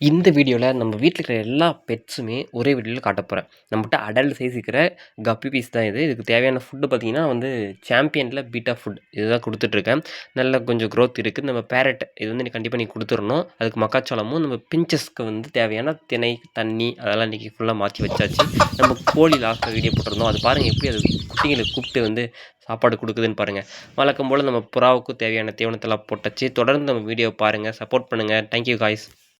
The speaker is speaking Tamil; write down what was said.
இந்த வீடியோல நம்ம வீட்ல இருக்கிற எல்லா பெட்ஸுமே ஒரே வீடியோல காட்டப் போறேன். நம்மட்ட அடல்ட் சைஸ் இருக்கிற கப்பி பீஸ் தான் இது. இதுக்கு தேவையான ஃபுட்டு பார்த்தீங்கன்னா சாம்பியன்ல பீட்டா ஃபுட் இதுதான் குடுத்துட்டுருக்கேன். நல்ல கொஞ்சம் குரோத் இருக்கு. நம்ம பேரட் இது நீ கண்டிப்பா குடுத்துறணும். அதுக்கு மக்காச்சோளமும், நம்ம பிஞ்சஸ்க்கு தேவையான திணை, தண்ணி அதெல்லாம் இன்னைக்கு ஃபுல்லா மாத்தி வச்சாச்சு. நம்ம கோழி லாஸ்ட்ல வீடியோ போட்டிருந்தோம். அது பாருங்க எப்படி அது குட்டிகள கூப்பிட்டு சாப்பாடு குடுக்குதுன்னு பாருங்க. வழக்கம் போல நம்ம புறாவுக்கும் தேவையான தீவனத்தெல்லாம் போட்டாச்சு. தொடர்ந்து நம்ம வீடியோ பாருங்க. சப்போர்ட் பண்ணுங்க. Thank you guys.